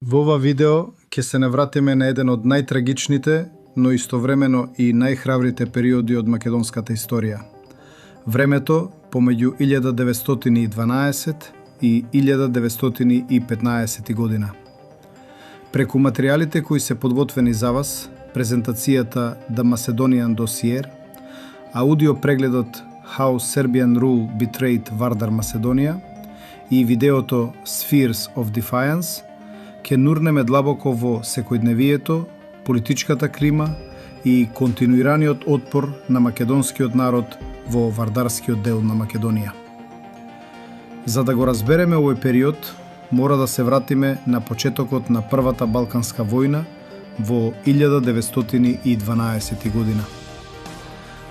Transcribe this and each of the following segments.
Во ова видео ќе се навратиме на еден од најтрагичните, но истовремено и најхрабрите периоди од македонската историја. Времето помеѓу 1912 и 1915 година. Преку материјалите кои се подготвени за вас, презентацијата The Macedonian Dossier, аудио прегледот How Serbian Rule Betrayed Vardar Macedonia и видеото Spheres of Defiance, ќе нурнеме длабоко во секојдневието, политичката клима и континуираниот отпор на македонскиот народ во вардарскиот дел на Македонија. За да го разбереме овој период, мора да се вратиме на почетокот на Првата Балканска војна во 1912 година.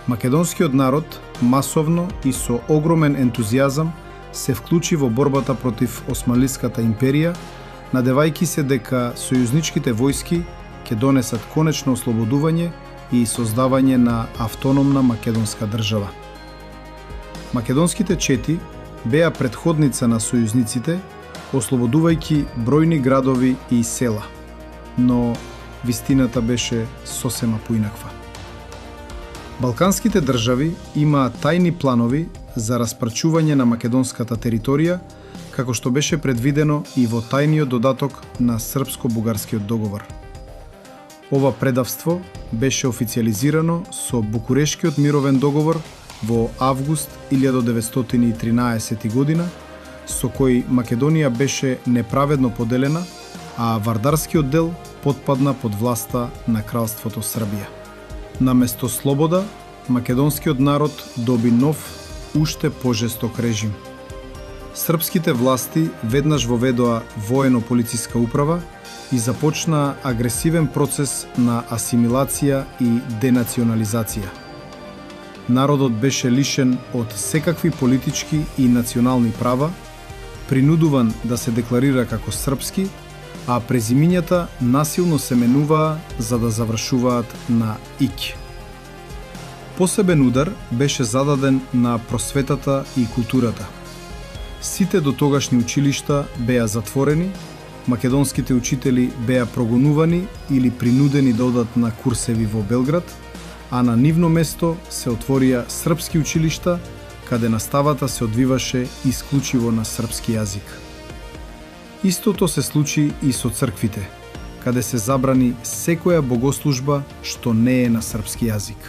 Македонскиот народ масовно и со огромен ентузијазам се вклучи во борбата против Османлиската империја, надевајки се дека сојузничките војски ќе донесат конечно ослободување и создавање на автономна македонска држава. Македонските чети беа претходница на сојузниците, ослободувајќи бројни градови и села, но вистината беше сосема поинаква. Балканските држави имаат тајни планови за распрачување на македонската територија, како што беше предвидено и во тајниот додаток на Српско-бугарскиот договор. Ова предавство беше официјализирано со Букурешкиот мировен договор во август 1913 година, со кој Македонија беше неправедно поделена, а вардарскиот дел потпадна под власта на кралството Србија. Наместо слобода, македонскиот народ доби нов, уште пожесток режим. Српските власти веднаш воведоа воено-полициска управа и започна агресивен процес на асимилација и денационализација. Народот беше лишен од секакви политички и национални права, принудуван да се декларира како српски, а презимињата насилно се менуваа за да завршуваат на ик. Посебен удар беше зададен на просветата и културата. Сите дотогашни училишта беа затворени, македонските учители беа прогонувани или принудени да одат на курсеви во Белград, а на нивно место се отворија српски училишта, каде наставата се одвиваше исклучиво на српски јазик. Истото се случи и со црквите, каде се забрани секоја богослужба што не е на српски јазик.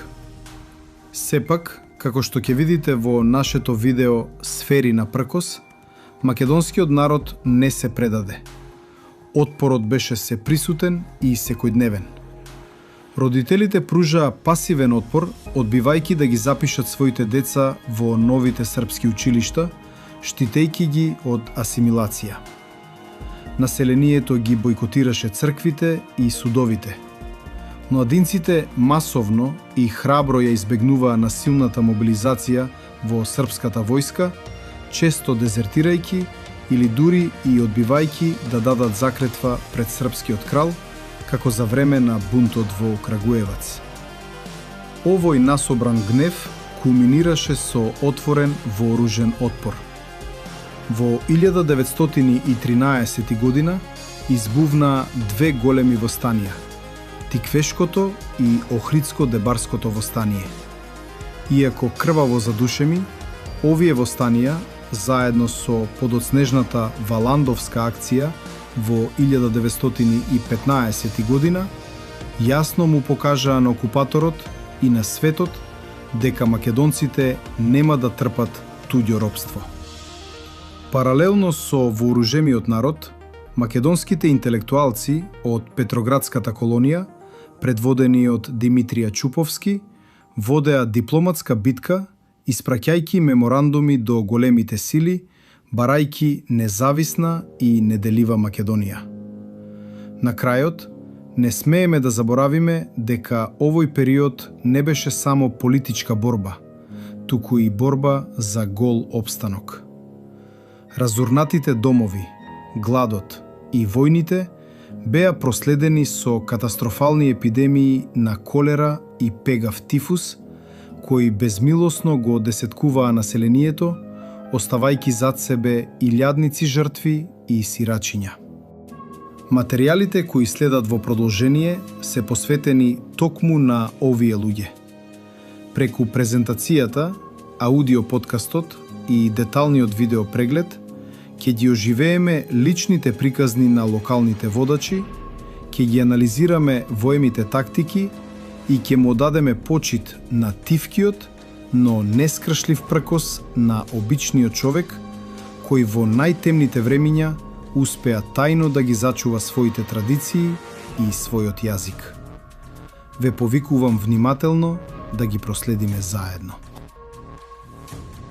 Сепак, како што ќе видите во нашето видео Сфери на пркос, македонскиот народ не се предаде. Отпорот беше сеприсутен и секојдневен. Родителите пружаа пасивен отпор, одбивајќи да ги запишат своите деца во новите српски училишта, штитејќи ги од асимилација. Населението ги бойкотираше црквите и судовите. Младинците масовно и храбро ја избегнуваа насилната мобилизација во српската војска, често дезертирајќи или дури и одбивајќи да дадат закретва пред српскиот крал, како за време на бунтот во Крагуевац. Овој насобран гнев кулминираше со отворен вооружен отпор. Во 1913 година избувнаа две големи востанија – Тиквешкото и Охридско-Дебарското востание. Иако крваво задушени, овие востанија, заедно со подоцнежната Валандовска акција во 1915 година, јасно му покажаа на окупаторот и на светот дека македонците нема да трпат туѓо робство. Паралелно со вооружемиот народ, македонските интелектуалци од Петроградската колонија, предводени од Димитрија Чуповски, водеа дипломатска битка, испраќајќи меморандуми до големите сили, барајќи независна и неделива Македонија. На крајот, не смееме да заборавиме дека овој период не беше само политичка борба, туку и борба за гол опстанок. Разурнатите домови, гладот и војните беа проследени со катастрофални епидемии на колера и пегав тифус, кои безмилосно го десеткуваа населението, оставајќи зад себе илјадници жртви и сирачиња. Материјалите кои следат во продолжение се посветени токму на овие луѓе. Преку презентацијата, аудио подкастот и деталниот видео преглед, ќе ги оживееме личните приказни на локалните водачи, ќе ги анализираме воемите тактики и ќе му дадеме почит на тивкиот, но нескршлив пркос на обичниот човек, кој во најтемните времиња успеа тајно да ги зачува своите традиции и својот јазик. Ве повикувам внимателно да ги проследиме заедно.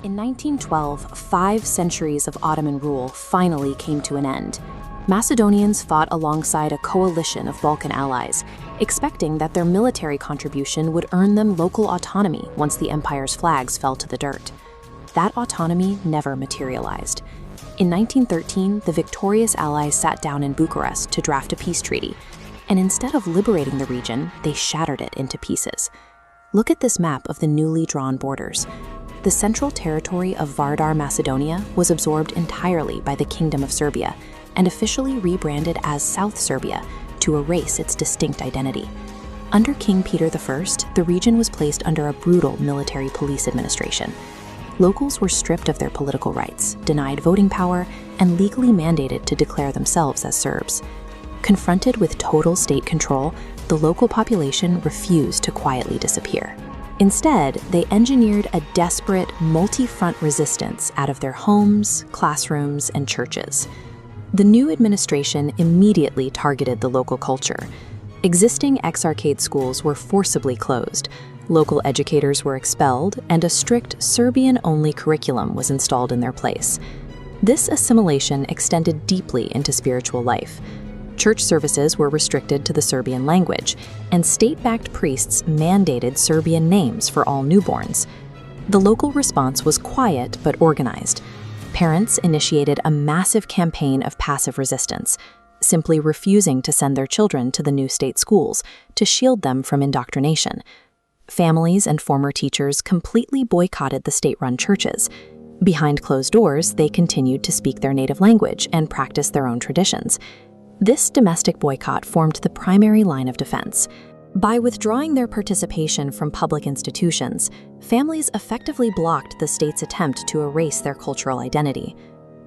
In 1912, 5 centuries of Ottoman rule finally came to an end. Macedonians fought alongside a coalition of Balkan allies, expecting that their military contribution would earn them local autonomy once the empire's flags fell to the dirt. That autonomy never materialized. In 1913, the victorious allies sat down in Bucharest to draft a peace treaty, and instead of liberating the region, they shattered it into pieces. Look at this map of the newly drawn borders. The central territory of Vardar, Macedonia, was absorbed entirely by the Kingdom of Serbia and officially rebranded as South Serbia to erase its distinct identity. Under King Peter I, the region was placed under a brutal military police administration. Locals were stripped of their political rights, denied voting power, and legally mandated to declare themselves as Serbs. Confronted with total state control, the local population refused to quietly disappear. Instead, they engineered a desperate, multi-front resistance out of their homes, classrooms, and churches. The new administration immediately targeted the local culture. Existing ex-arcade schools were forcibly closed, local educators were expelled, and a strict Serbian-only curriculum was installed in their place. This assimilation extended deeply into spiritual life. Church services were restricted to the Serbian language, and state-backed priests mandated Serbian names for all newborns. The local response was quiet but organized. Parents initiated a massive campaign of passive resistance, simply refusing to send their children to the new state schools to shield them from indoctrination. Families and former teachers completely boycotted the state-run churches. Behind closed doors, they continued to speak their native language and practice their own traditions. This domestic boycott formed the primary line of defense. By withdrawing their participation from public institutions, families effectively blocked the state's attempt to erase their cultural identity.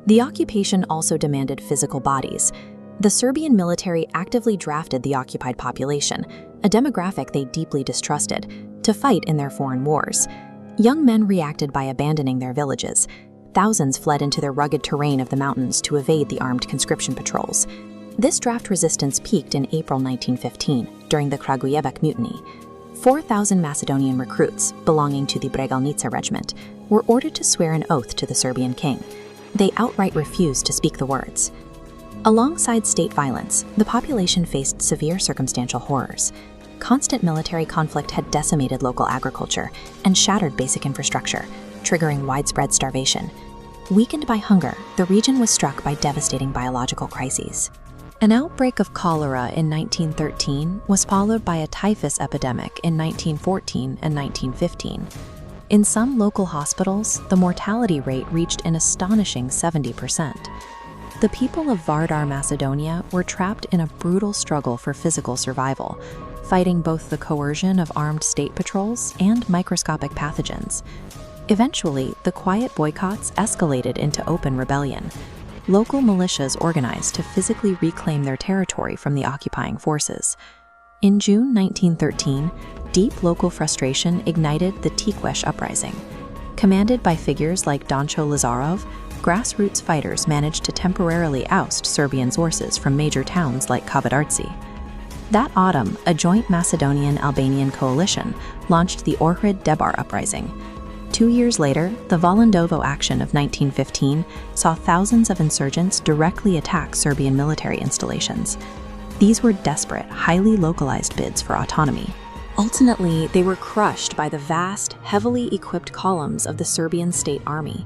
The occupation also demanded physical bodies. The Serbian military actively drafted the occupied population, a demographic they deeply distrusted, to fight in their foreign wars. Young men reacted by abandoning their villages. Thousands fled into the rugged terrain of the mountains to evade the armed conscription patrols. This draft resistance peaked in April 1915, during the Kragujevac Mutiny. 4,000 Macedonian recruits, belonging to the Bregalnica regiment, were ordered to swear an oath to the Serbian king. They outright refused to speak the words. Alongside state violence, the population faced severe circumstantial horrors. Constant military conflict had decimated local agriculture and shattered basic infrastructure, triggering widespread starvation. Weakened by hunger, the region was struck by devastating biological crises. An outbreak of cholera in 1913 was followed by a typhus epidemic in 1914 and 1915. In some local hospitals, the mortality rate reached an astonishing 70%. The people of Vardar, Macedonia were trapped in a brutal struggle for physical survival, fighting both the coercion of armed state patrols and microscopic pathogens. Eventually, the quiet boycotts escalated into open rebellion. Local militias organized to physically reclaim their territory from the occupying forces. In June 1913, deep local frustration ignited the Tikvesh uprising. Commanded by figures like Doncho Lazarov, grassroots fighters managed to temporarily oust Serbian forces from major towns like Kavadarci. That autumn, a joint Macedonian-Albanian coalition launched the Ohrid Debar uprising. 2 years later, the Volandovo action of 1915 saw thousands of insurgents directly attack Serbian military installations. These were desperate, highly localized bids for autonomy. Ultimately, they were crushed by the vast, heavily equipped columns of the Serbian state army.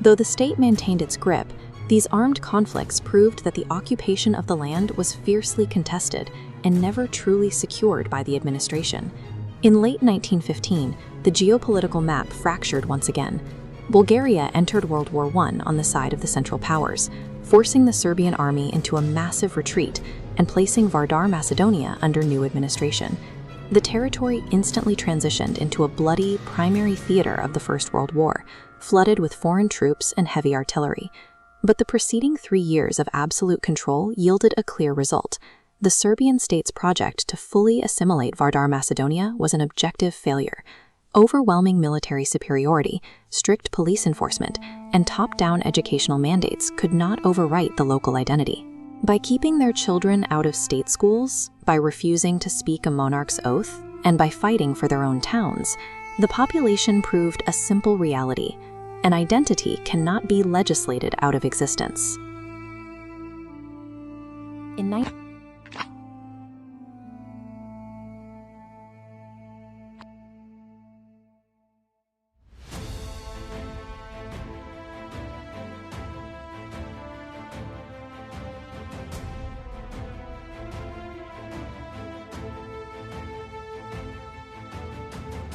Though the state maintained its grip, these armed conflicts proved that the occupation of the land was fiercely contested and never truly secured by the administration. In late 1915, the geopolitical map fractured once again. Bulgaria entered World War I on the side of the Central Powers, forcing the Serbian army into a massive retreat and placing Vardar, Macedonia under new administration. The territory instantly transitioned into a bloody primary theater of the First World War, flooded with foreign troops and heavy artillery. But the preceding 3 years of absolute control yielded a clear result. The Serbian state's project to fully assimilate Vardar, Macedonia was an objective failure. Overwhelming military superiority, strict police enforcement, and top-down educational mandates could not overwrite the local identity. By keeping their children out of state schools, by refusing to speak a monarch's oath, and by fighting for their own towns, the population proved a simple reality: an identity cannot be legislated out of existence. In